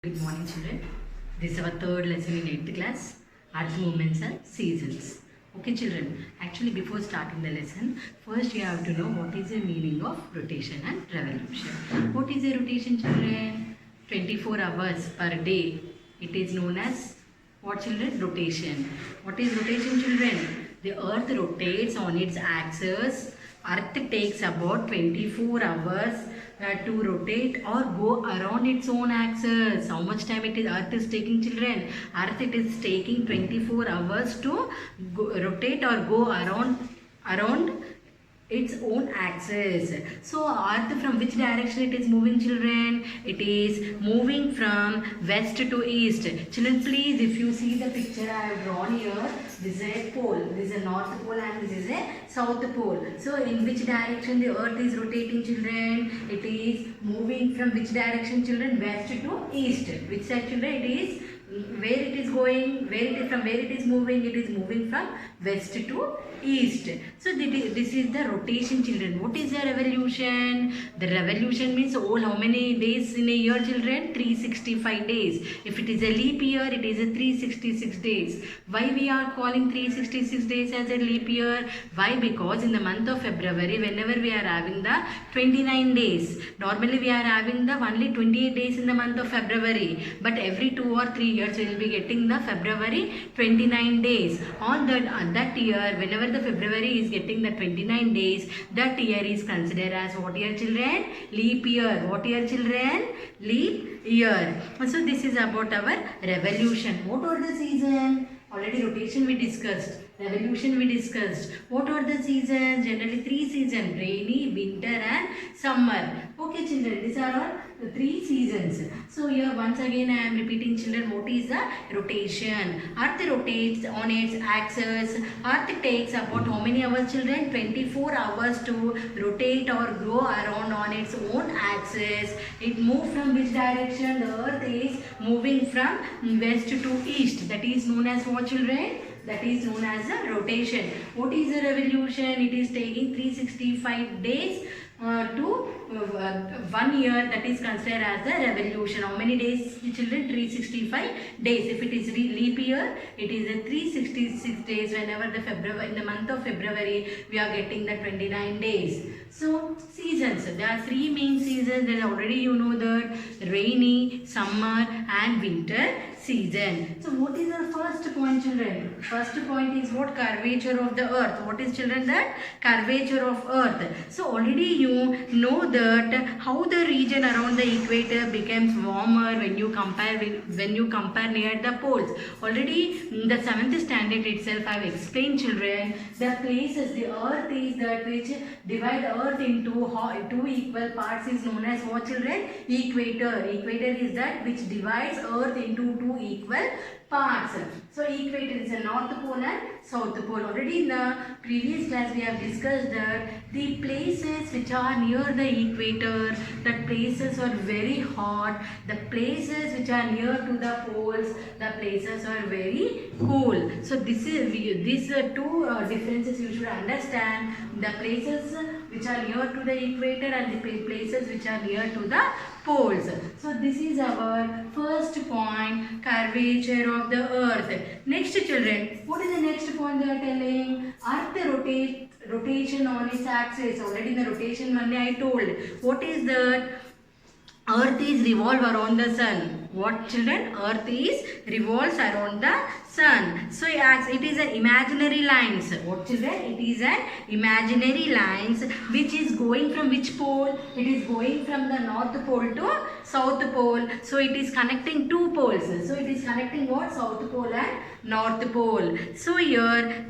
Good morning, children. This is our third lesson in 8th class, Earth Movements and Seasons. Okay, children. Actually, before starting the lesson, first you have to know what is the meaning of rotation and revolution. What is a rotation, children? 24 hours per day. It is known as what, children? Rotation. What is rotation, children? The Earth rotates on its axis. Earth takes about 24 hours to rotate or go around its own axis. How much time Earth is taking, children? Earth it is taking 24 hours to rotate or go around its own axis. So Earth from which direction it is moving, children? It is moving from west to east. Children, please, if you see the picture I have drawn here, this is a pole, this is a north pole and this is a south pole. So in which direction the Earth is rotating, children? It is moving from which direction, children? West to east. Which side, children? It is where it is going, from where it is moving? It is moving from west to east. So this is the rotation, children. What is the revolution? The revolution means how many days in a year, children? 365 days. If it is a leap year, it is a 366 days. Why we are calling 366 days as a leap year? Why? Because in the month of February, whenever we are having the 29 days, normally we are having the only 28 days in the month of February, but every 2 or 3 years we will be getting the February 29 days. On that year, whenever the February is getting the 29 days, that year is considered as what year, children? Leap year. What year, children? Leap year. So this is about our revolution. What are the season? Already rotation we discussed. Revolution we discussed. What are the seasons? Generally 3 seasons: rainy, winter and summer. Okay, children, these are all the 3 seasons. So here once again I am repeating, children, what is the rotation? Earth rotates on its axis. Earth takes about how many hours, children? 24 hours to rotate or go around on its own axis. It moves from which direction? The Earth is moving from west to east. That is known as what, children? That is known as a rotation. What is a revolution? It is taking 365 days to 1 year. That is considered as a revolution. How many days, children? 365 days. If it is leap year, it is a 366 days. Whenever in the month of February, we are getting the 29 days. So seasons. There are 3 main seasons. There already you know that: rainy, summer and winter season. So what is our first point, children? First point is what? Curvature of the earth. What is, children, that? Curvature of earth. So already you know that how the region around the equator becomes warmer when you compare near the poles. Already in the 7th standard itself I have explained, children, the places the earth is that which divide the earth into 2 equal parts is known as what, children? Equator. Equator is that which divides earth into 2 equal parts. So equator is a north pole and south pole. Already in the previous class we have discussed that the places which are near the equator, the places are very hot. The places which are near to the poles, the places are very cool. So these 2 differences you should understand. The places which are near to the equator and the places which are near to the poles. So this is our first point, curvature of the earth. Next, children, what is the next point they are telling? Earth rotation on its axis. Already in the rotation only I told. What is that? Earth is revolve around the sun. What, children? Earth is revolves around the sun. So it is an imaginary lines. What, children? It is an imaginary lines which is going from which pole? It is going from the north pole to south pole. So it is connecting 2 poles. So it is connecting what? South pole and north pole. So here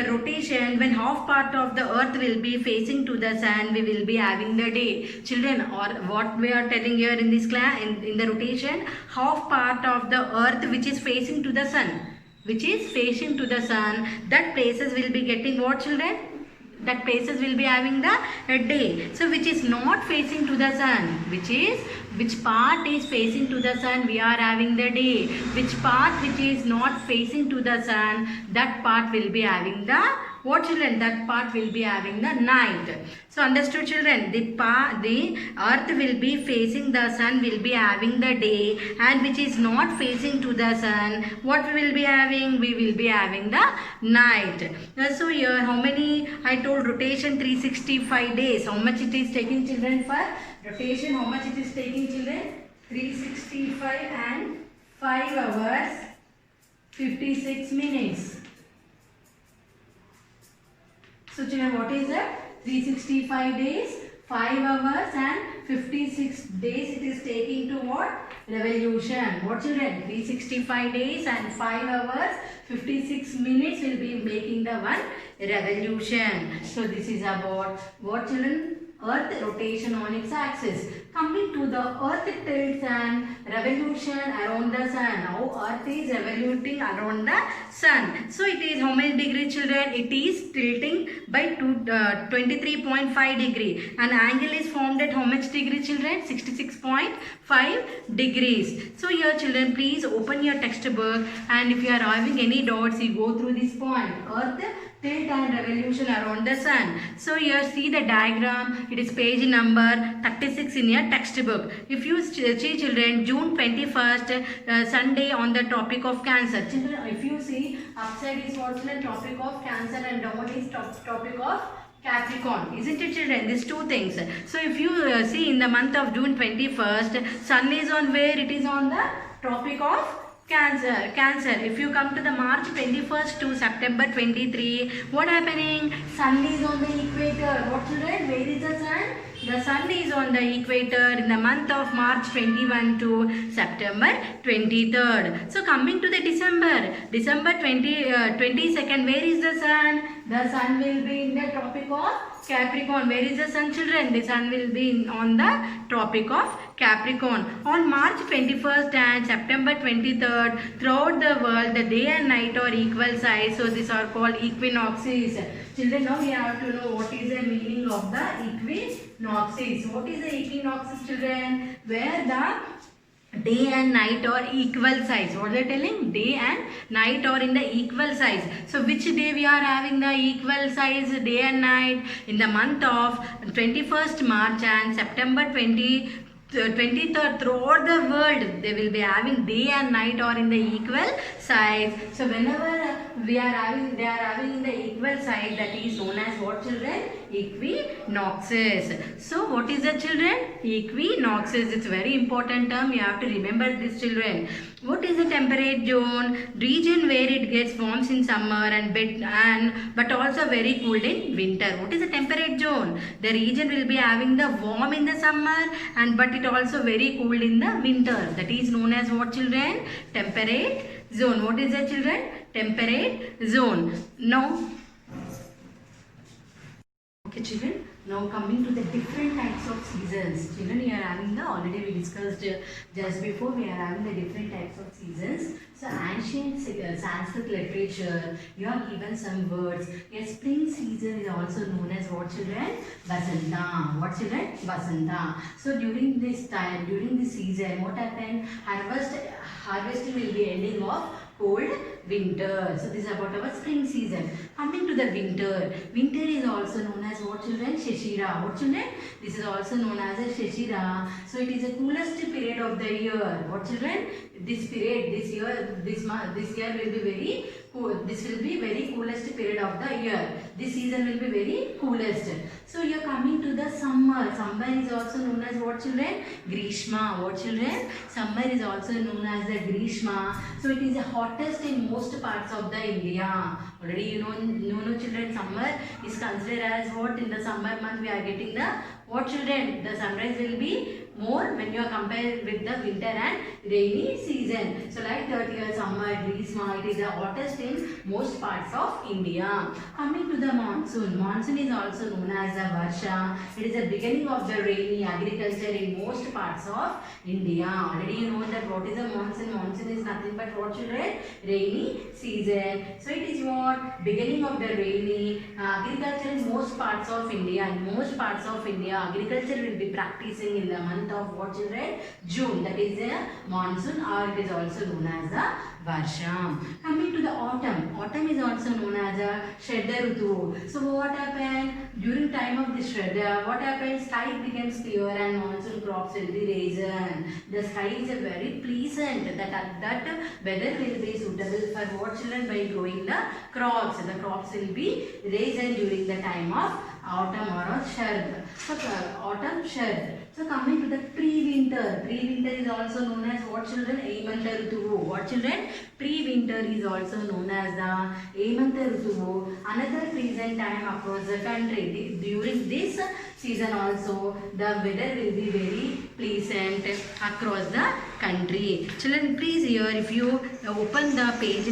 rotation, when half part of the earth will be facing to the sun, we will be having the day. Children, or what we are telling here in this class, in the rotation, half part of the earth which is facing to the sun, that places will be getting what, children? That places will be having the day. So which is not facing to the sun, which is which part is facing to the sun, we are having the day. Which part which is not facing to the sun, that part will be having the what children? That part will be having the night. So understood children? The earth will be facing the sun, will be having the day, and which is not facing to the sun, what we will be having? We will be having the night. So here how many? I told rotation 365 days. How much it is taking children for rotation? How much it is taking children? 365 and 5 hours 56 minutes. So children, what is that? 365 days, 5 hours and 56 days it is taking to what? Revolution. What children? 365 days and 5 hours 56 minutes will be making the one revolution. So this is about what children? Earth rotation on its axis. Coming to the earth tilts and revolution around the sun. How earth is revoluting around the sun. So it is how many degrees children? It is tilting by 23.5 degree. An angle is formed at how much degree children? 66.5 degrees. So here children, please open your textbook, and if you are having any doubts, you go through this point. Earth tilt and revolution around the sun. So here see the diagram. It is page number 36 in your textbook. If you see children, June 21st Sunday on the topic of Cancer. Children, if you see upside is what the topic of Cancer and down is topic of Capricorn. Isn't it children? These two things. So if you see in the month of June 21st, sun is on where? It is on the topic of Cancer. If you come to the March 21st to September 23, what happening? Sun is on the equator. What children? Where is the sun? The sun is on the equator in the month of March 21 to September 23rd. So coming to the December 22nd, where is the sun? The sun will be in the tropic of Capricorn. Where is the sun children? The sun will be on the tropic of Capricorn. On March 21st and September 23rd, throughout the world, the day and night are equal size. So these are called equinoxes. Children, now we have to know what is the meaning of the equinoxes. What is the equinoxes children? Where the day and night are equal size. What they are telling? Day and night are in the equal size. So which day we are having the equal size day and night? In the month of 21st March and September 23rd, throughout the world they will be having day and night are in the equal size. So whenever they are having in the equal size, that is known as what children? Equinoxes. So what is the children? Equinoxes. It's a very important term. You have to remember this children. What is the temperate zone? Region where it gets warm in summer but also very cold in winter. What is the temperate zone? The region will be having the warm in the summer but it also very cold in the winter. That is known as what children? Temperate zone. What is the children? Temperate zone. Now, okay children, now coming to the different types of seasons. Children, we are having already we discussed just before, we are having the different types of seasons. So ancient Sanskrit literature, you have given some words. A spring season is also known as what children? Basanta. What children? Basanta. So during this time, during this season, what happened? Harvesting will be ending of cold winter. So this is about our spring season. Coming to the winter. Winter is also known as what children? Sheshira. What children? This is also known as a Sheshira. So it is the coolest period of the year. What children? This year will be very cool. This will be very coolest period of the year. This season will be very coolest. So you are coming to the summer. Summer is also known as what children? Grishma. What children? Summer is also known as the Grishma. So it is the hottest in most parts of the India. Already you know children, summer is considered as what? In the summer month we are getting the what children? The sunrise will be more when you are compared with the winter and rainy season. So like that here summer, Grishma, it is the hottest in most parts of India. Coming to the monsoon. Monsoon is also known as the Varsha. It is the beginning of the rainy agriculture in most parts of India. Already you know that what What is the monsoon? Monsoon is nothing but what, children? Rainy season. So it is what? Beginning of the rainy. Agriculture in most parts of India. In most parts of India, agriculture will be practicing in the month of what, children? June. That is the monsoon, or it is also known as the Varsham. Coming to the autumn. Autumn is also known as a Shradha Rutu. So what happened? During time of the Shradha, what happened? Sky becomes clear and monsoon crops will be risen. The sky is a very pleasant. That weather will be suitable for what, children? By growing the crops. The crops will be risen during the time of autumn or Shard. So autumn, Shard. So coming to the pre-winter. Pre-winter is also known as what, children? Hemanta Rutu. What, children? Pre-winter is also known as the Hemanta Rutu. Another pleasant time across the country. During this season also, the weather will be very pleasant across the country. Children, please here, if you open the page,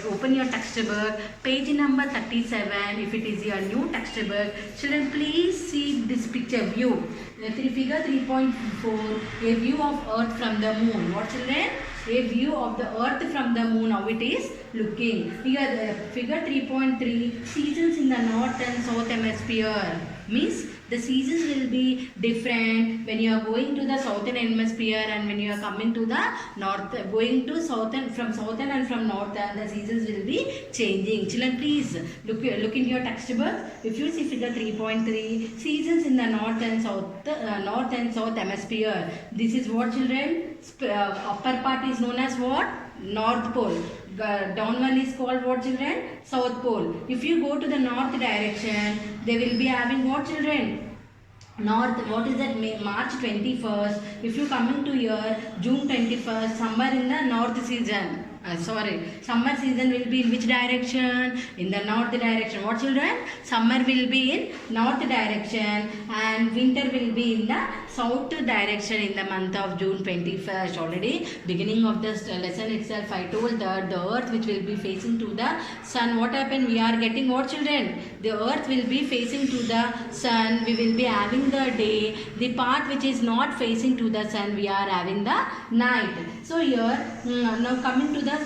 open your textbook, page number 37, if it is your new textbook, children, please see this picture view. Figure 3.4, a view of earth from the moon. What, children? A view of the earth from the moon, how it is looking. Here, figure 3.3, seasons in the north and south hemisphere. Means the seasons will be different when you are going to the southern hemisphere and when you are coming to the north, going to southern, from southern and from northern, the seasons will be changing. Children, please look into your textbook. If you see figure 3.3, seasons in the north and south hemisphere. This is what, children? Upper part is known as what? North pole. Down one is called what, children? South pole. If you go to the north direction, they will be having what, children? North. What is that? March 21st. If you come into here, June 21st, summer in the north season. Summer season will be in which direction? In the north direction. What, children? Summer will be in north direction and winter will be in the south direction in the month of June 21st. Already beginning of this lesson itself I told that the earth which will be facing to the sun. What happened? We are getting what, children? The earth will be facing to the sun. We will be having the day. The part which is not facing to the sun, we are having the night. So here now coming to the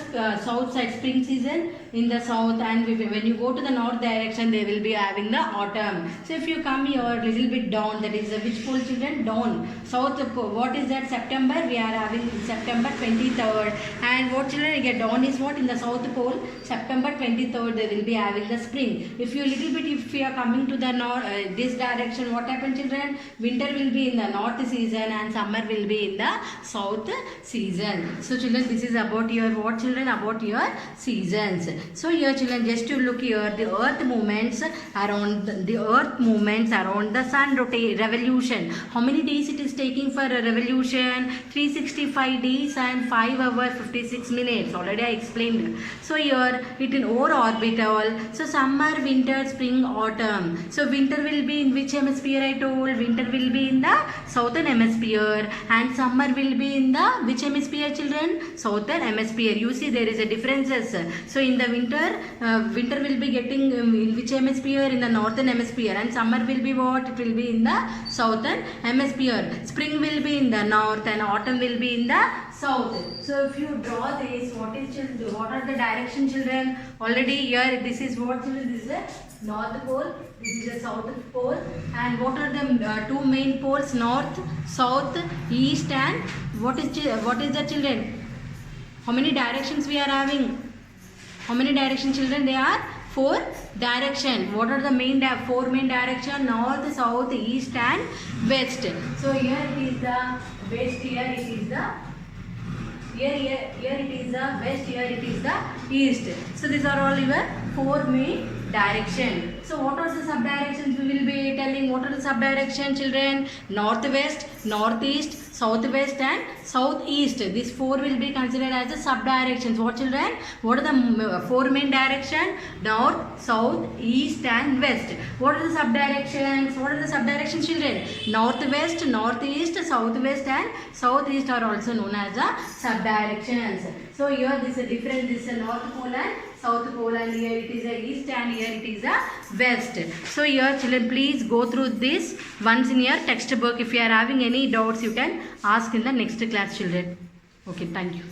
south side, spring season in the south, and when you go to the north direction, they will be having the autumn. So if you come here a little bit down, that is which pole, children? Down. South pole. What is that? September. We are having September 23rd. And what, children? Again, dawn is what? In the south pole. September 23rd, they will be having the spring. If you little bit, if you are coming to the north, this direction, what happens, children? Winter will be in the north season and summer will be in the south season. So children, this is about your what, children? About your seasons. So here, children, just to look here, the earth movements around the sun revolution. How many days it is taking for a revolution? 365 days and 5 hours 56 minutes. Already I explained. So here it in orbital. So summer, winter, spring, autumn. So winter will be in which hemisphere? I told winter will be in the southern hemisphere and summer will be in the which hemisphere, children? Southern hemisphere. You see there is a differences. So in the winter will be getting in which hemisphere? In the northern hemisphere, and summer will be what? It will be in the southern hemisphere. Spring will be in the north and autumn will be in the south. So if you draw this, what are the direction, children? Already here, this is what, children? This is the north pole, this is the south pole, and what are the two main poles? North, south, east, and what is the, children? How many directions we are having? How many directions, children? They are 4 direction. What are the main 4 main direction? North, south, east, and west. So here it is the west. Here it is the here it is the west. Here it is the east. So these are all your 4 main direction. So what are the sub directions? We will be telling what are the sub direction, children? Northwest, northeast, southwest, and southeast. These 4 will be considered as the sub directions. What, children? What are the 4 main direction? North, south, east, and west. What are the sub directions? What are the sub directions, children? Northwest, northeast, southwest, and southeast are also known as the sub directions. So here this is a different. This is a north pole and south pole, and here it is a east and here it is a west. So here, children, please go through this once in your textbook. If you are having any doubts, you can ask in the next class, children. Okay, thank you.